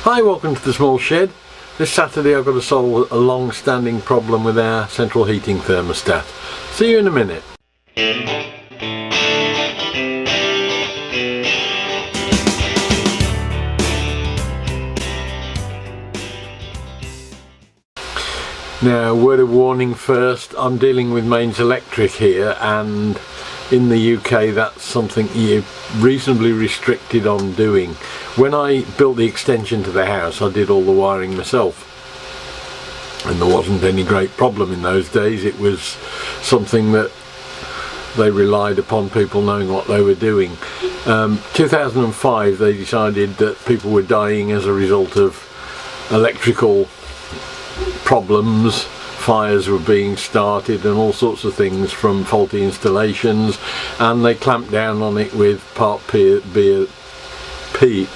Hi, welcome to the small shed. This Saturday I've got to solve a long-standing problem with our central heating thermostat. See you in a minute. Now, word of warning first, I'm dealing with mains electric here, and in the UK that's something you're reasonably restricted on doing. When I built the extension to the house, I did all the wiring myself, and there wasn't any great problem in those days. It was something that they relied upon people knowing what they were doing. 2005 they decided that people were dying as a result of electrical problems, fires were being started and all sorts of things from faulty installations, and they clamped down on it with Part P,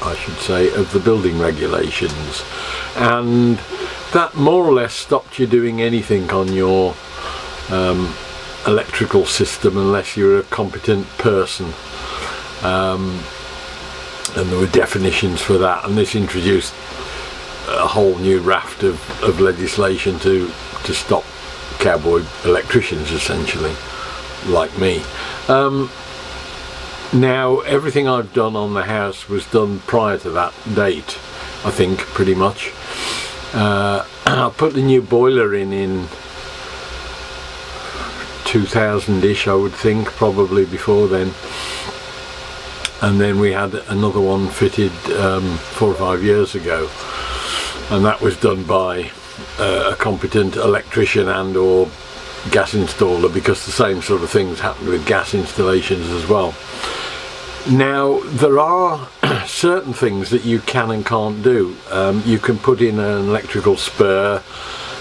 I should say, of the building regulations, and that more or less stopped you doing anything on your electrical system unless you're a competent person, and there were definitions for that, and this introduced a whole new raft of legislation to stop cowboy electricians, essentially, like me. Now, everything I've done on the house was done prior to that date, I think, pretty much. I put the new boiler in 2000-ish, I would think, probably before then. And then we had another one fitted 4 or 5 years ago, and that was done by a competent electrician and or gas installer, because the same sort of things happened with gas installations as well. Now, there are certain things that you can and can't do. You can put in an electrical spur,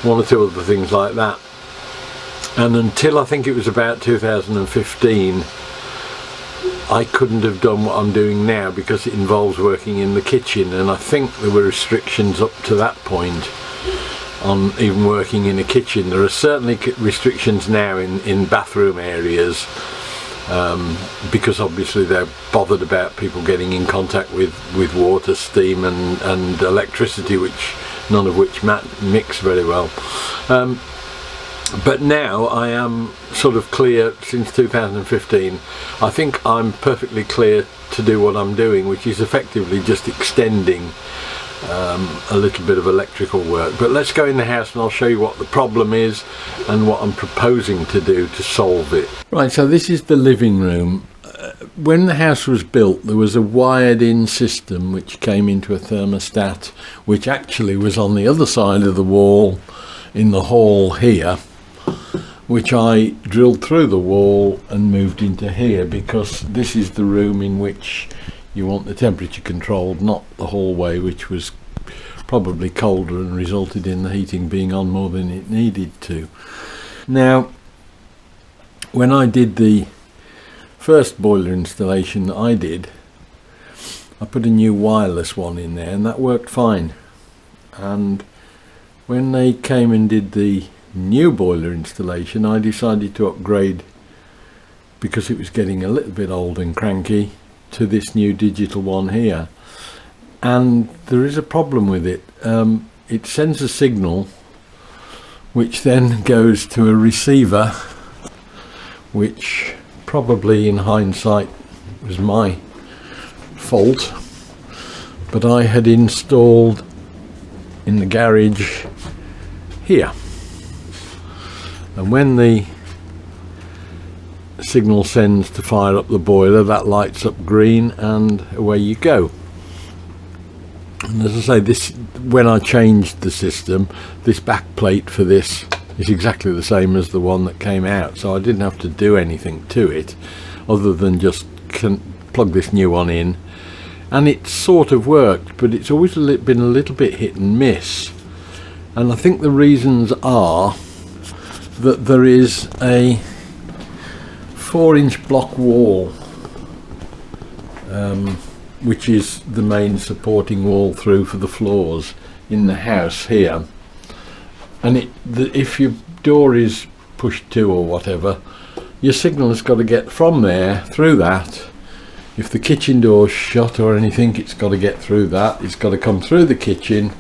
one or two other things like that, and until I think it was about 2015 I couldn't have done what I'm doing now, because it involves working in the kitchen, and I think there were restrictions up to that point on even working in a kitchen. There are certainly restrictions now in bathroom areas, because obviously they're bothered about people getting in contact with water, steam and electricity, which none of which mix very well. But now I am sort of clear since 2015. I think I'm perfectly clear to do what I'm doing, which is effectively just extending a little bit of electrical work. But let's go in the house and I'll show you what the problem is and what I'm proposing to do to solve it. Right, so this is the living room. When the house was built, there was a wired in system which came into a thermostat, which actually was on the other side of the wall in the hall here, which I drilled through the wall and moved into here, because this is the room in which you want the temperature controlled, not the hallway, which was probably colder and resulted in the heating being on more than it needed to. Now, when I did the first boiler installation that I did, I put a new wireless one in there, and that worked fine. And when they came and did the new boiler installation, I decided to upgrade, because it was getting a little bit old and cranky, to this new digital one here. And there is a problem with it. It sends a signal which then goes to a receiver, which probably in hindsight was my fault, but I had installed in the garage here, and when the signal sends to fire up the boiler, that lights up green and away you go. And as I say, this, when I changed the system, this back plate for this is exactly the same as the one that came out, so I didn't have to do anything to it other than just plug this new one in, and it sort of worked, but it's always been a little bit hit and miss. And I think the reasons are that there is a 4-inch block wall, which is the main supporting wall through for the floors in the house here, and if your door is pushed to or whatever, your signal has got to get from there through that if the kitchen door's shut or anything, it's got to get through that. It's got to come through the kitchen,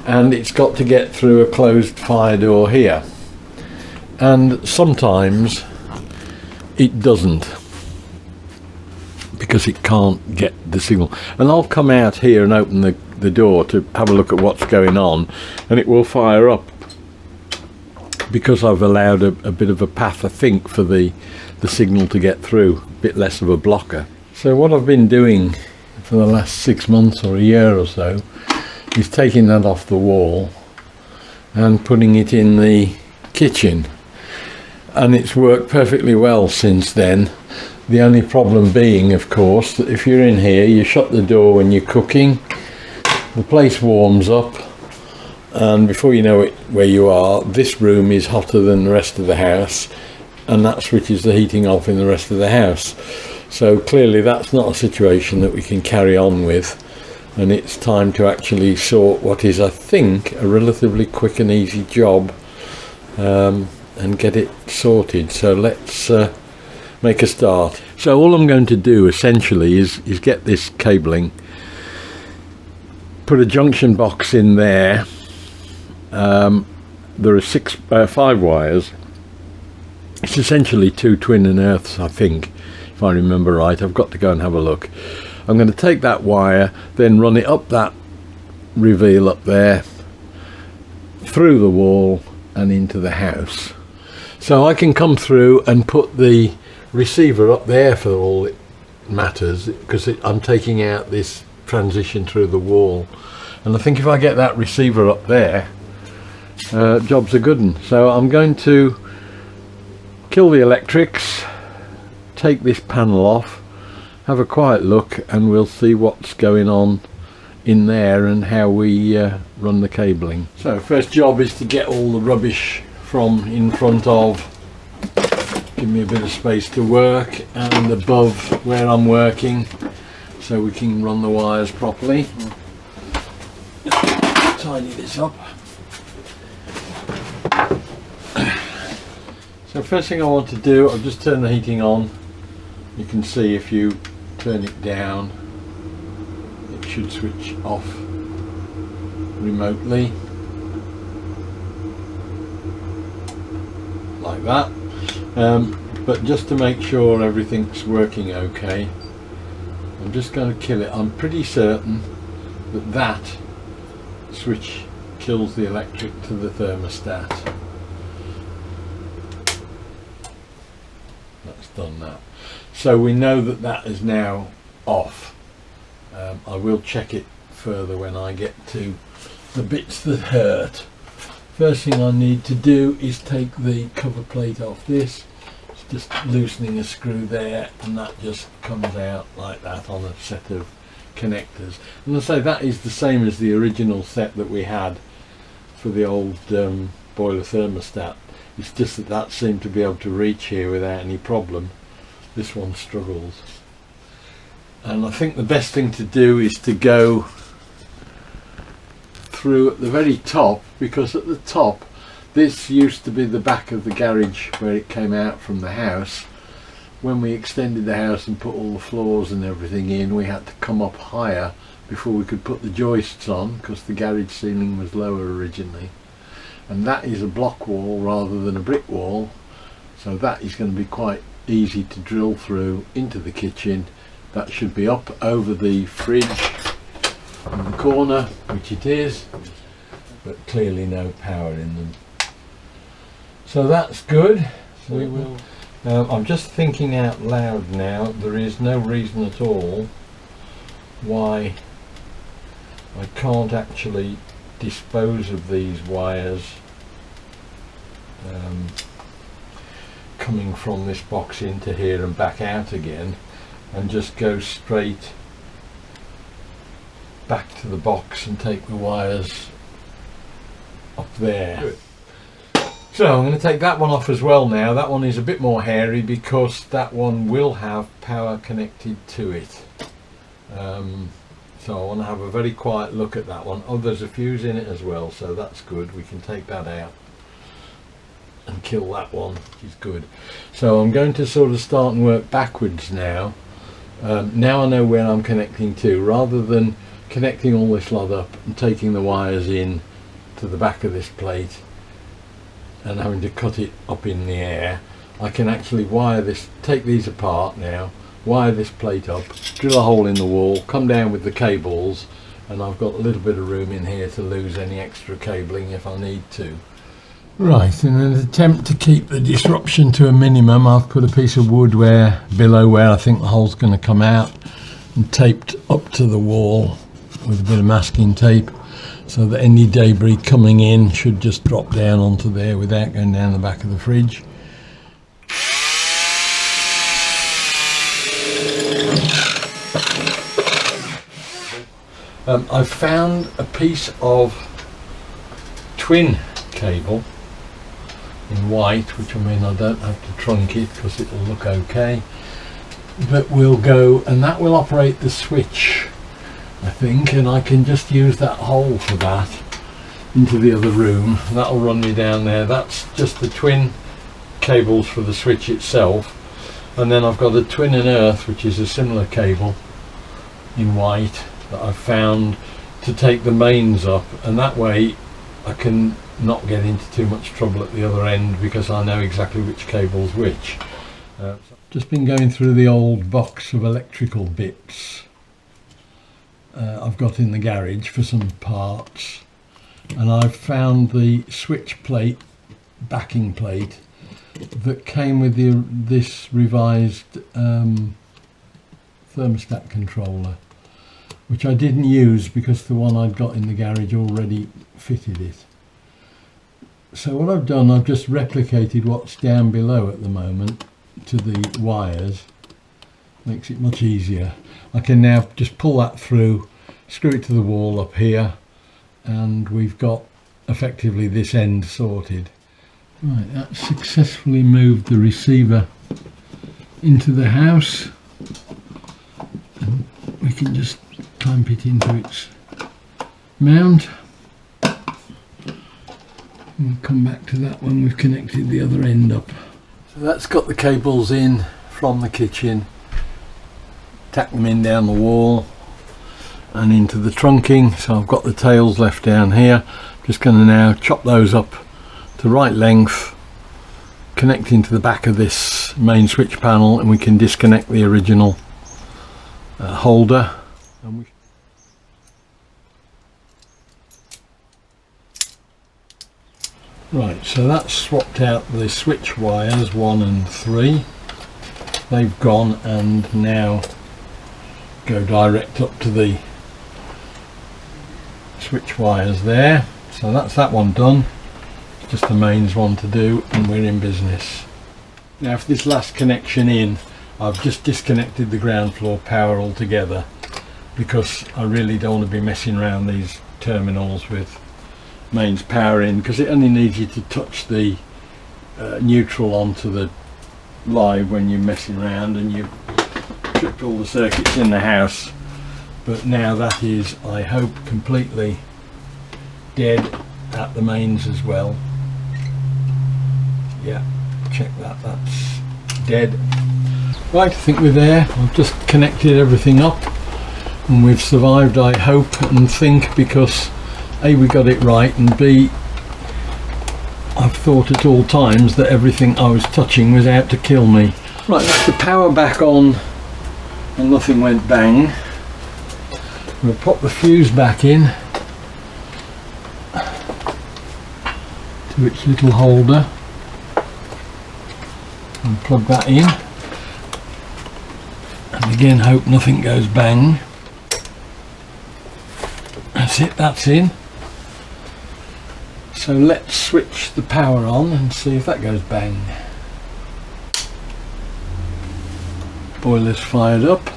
and it's got to get through a closed fire door here. And sometimes it doesn't, because it can't get the signal. And I'll come out here and open the door to have a look at what's going on, and it will fire up, because I've allowed a bit of a path, I think, for the signal to get through, a bit less of a blocker. So what I've been doing for the last 6 months or a year or so is taking that off the wall and putting it in the kitchen, and it's worked perfectly well since then. The only problem being, of course, that if you're in here, you shut the door when you're cooking, the place warms up, and before you know it, where you are, this room is hotter than the rest of the house, and that switches the heating off in the rest of the house. So clearly that's not a situation that we can carry on with, and it's time to actually sort what is, I think, a relatively quick and easy job, and get it sorted. So let's make a start. So all I'm going to do essentially is get this cabling, put a junction box in there. There are 5 wires. It's essentially 2 twin and earths, I think, if I remember right. I've got to go and have a look. I'm going to take that wire, then run it up that reveal up there, through the wall and into the house. So I can come through and put the receiver up there for all it matters, because I'm taking out this transition through the wall. And I think if I get that receiver up there, job's a good one. So I'm going to kill the electrics, take this panel off, have a quiet look, and we'll see what's going on in there and how we run the cabling. So first job is to get all the rubbish from in front of, give me a bit of space to work, and above where I'm working, so we can run the wires properly. Tidy this up. So first thing I want to do, I'll just turn the heating on. You can see if you turn it down, it should switch off remotely, like that. But just to make sure everything's working okay, I'm just going to kill it. I'm pretty certain that that switch kills the electric to the thermostat. That's done that. So we know that that is now off. I will check it further when I get to the bits that hurt. First thing I need to do is take the cover plate off this. It's just loosening a screw there, and that just comes out like that on a set of connectors. And I say that is the same as the original set that we had for the old boiler thermostat. It's just that that seemed to be able to reach here without any problem. This one struggles. And I think the best thing to do is to go through at the very top, because at the top, this used to be the back of the garage where it came out from the house. When we extended the house and put all the floors and everything in, we had to come up higher before we could put the joists on, because the garage ceiling was lower originally. And that is a block wall rather than a brick wall, so that is going to be quite easy to drill through into the kitchen. That should be up over the fridge in the corner, which it is, but clearly no power in them. So that's good. So we will. I'm just thinking out loud now. There is no reason at all why I can't actually dispose of these wires coming from this box into here and back out again, and just go straight back to the box and take the wires up there. Good. So I'm going to take that one off as well now. That one is a bit more hairy because that one will have power connected to it. So I want to have a very quiet look at that one. Oh, there's a fuse in it as well, so that's good. We can take that out and kill that one, which is good. So I'm going to sort of start and work backwards now Now I know where I'm connecting to, rather than connecting all this lot up and taking the wires in to the back of this plate and having to cut it up in the air. I can actually wire this, take these apart now, wire this plate up, drill a hole in the wall, come down with the cables, and I've got a little bit of room in here to lose any extra cabling if I need to. Right, in an attempt to keep the disruption to a minimum, I've put a piece of wood below where I think the hole's going to come out, and taped up to the wall with a bit of masking tape, so that any debris coming in should just drop down onto there without going down the back of the fridge. I've found a piece of twin cable in white, which I mean I don't have to trunk it because it'll look okay, but will go, and that will operate the switch, I think, and I can just use that hole for that into the other room. That'll run me down there. That's just the twin cables for the switch itself, and then I've got a twin and earth, which is a similar cable in white that I've found to take the mains up, and that way I can not get into too much trouble at the other end because I know exactly which cable's which. Just been going through the old box of electrical bits I've got in the garage for some parts, and I've found the switch plate, backing plate, that came with this revised thermostat controller, which I didn't use because the one I'd got in the garage already fitted it. So what I've done, I've just replicated what's down below at the moment to the wires. Makes it much easier. I can now just pull that through, screw it to the wall up here, and we've got effectively this end sorted. Right, that's successfully moved the receiver into the house, and we can just clamp it into its mount. We'll come back to that when we've connected the other end up. So that's got the cables in from the kitchen, tack them in down the wall and into the trunking. So I've got the tails left down here. Just going to now chop those up to right length, connect into the back of this main switch panel, and we can disconnect the original holder. And right, so that's swapped out the switch wires 1 and 3. They've gone and now go direct up to the switch wires there. So that's that one done. It's just the mains one to do, and we're in business. Now for this last connection in, I've just disconnected the ground floor power altogether because I really don't want to be messing around these terminals with mains power in, because it only needs you to touch the neutral onto the live when you're messing around and you've tripped all the circuits in the house. But now that is, I hope, completely dead at the mains as well. Yeah, check that, that's dead. Right, I think we're there. I've just connected everything up and we've survived, I hope and think, because A, we got it right, and B, I've thought at all times that everything I was touching was out to kill me. Right, that's the power back on and nothing went bang. We'll pop the fuse back in to its little holder and plug that in, and again hope nothing goes bang. That's it, that's in. So let's switch the power on and see if that goes bang. Boiler's fired up.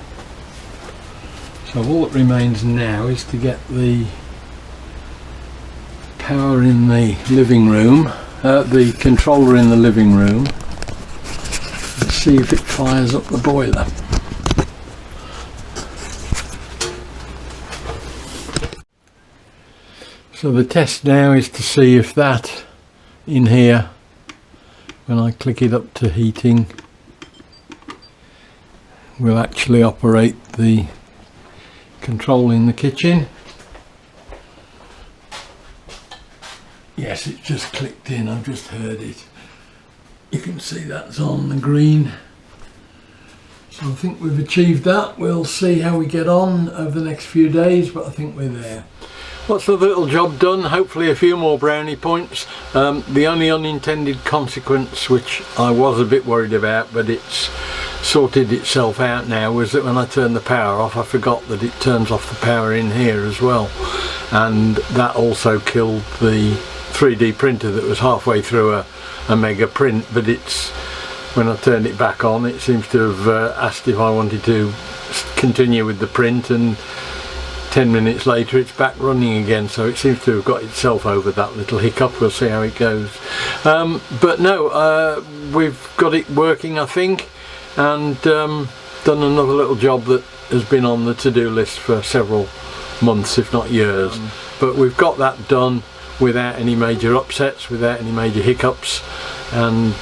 So all that remains now is to get the power in the living room, the controller in the living room. Let's see if it fires up the boiler. So the test now is to see if that in here, when I click it up to heating, we'll actually operate the control in the kitchen. Yes, it's just clicked in, I've just heard it. You can see that's on the green. So I think we've achieved that. We'll see how we get on over the next few days, but I think we're there. What's the little job done? Hopefully a few more brownie points. The only unintended consequence, which I was a bit worried about, but it's sorted itself out now, was that when I turned the power off, I forgot that it turns off the power in here as well. And that also killed the 3D printer that was halfway through a mega print, but it's, when I turned it back on, it seems to have asked if I wanted to continue with the print, and 10 minutes later it's back running again, so it seems to have got itself over that little hiccup. We'll see how it goes. But no, we've got it working, I think, and done another little job that has been on the to-do list for several months, if not years. But we've got that done without any major upsets, without any major hiccups, and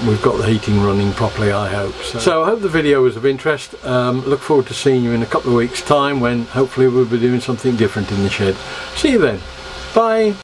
we've got the heating running properly, I hope. So I hope the video was of interest. Look forward to seeing you in a couple of weeks' time, when hopefully we'll be doing something different in the shed. See you then. Bye.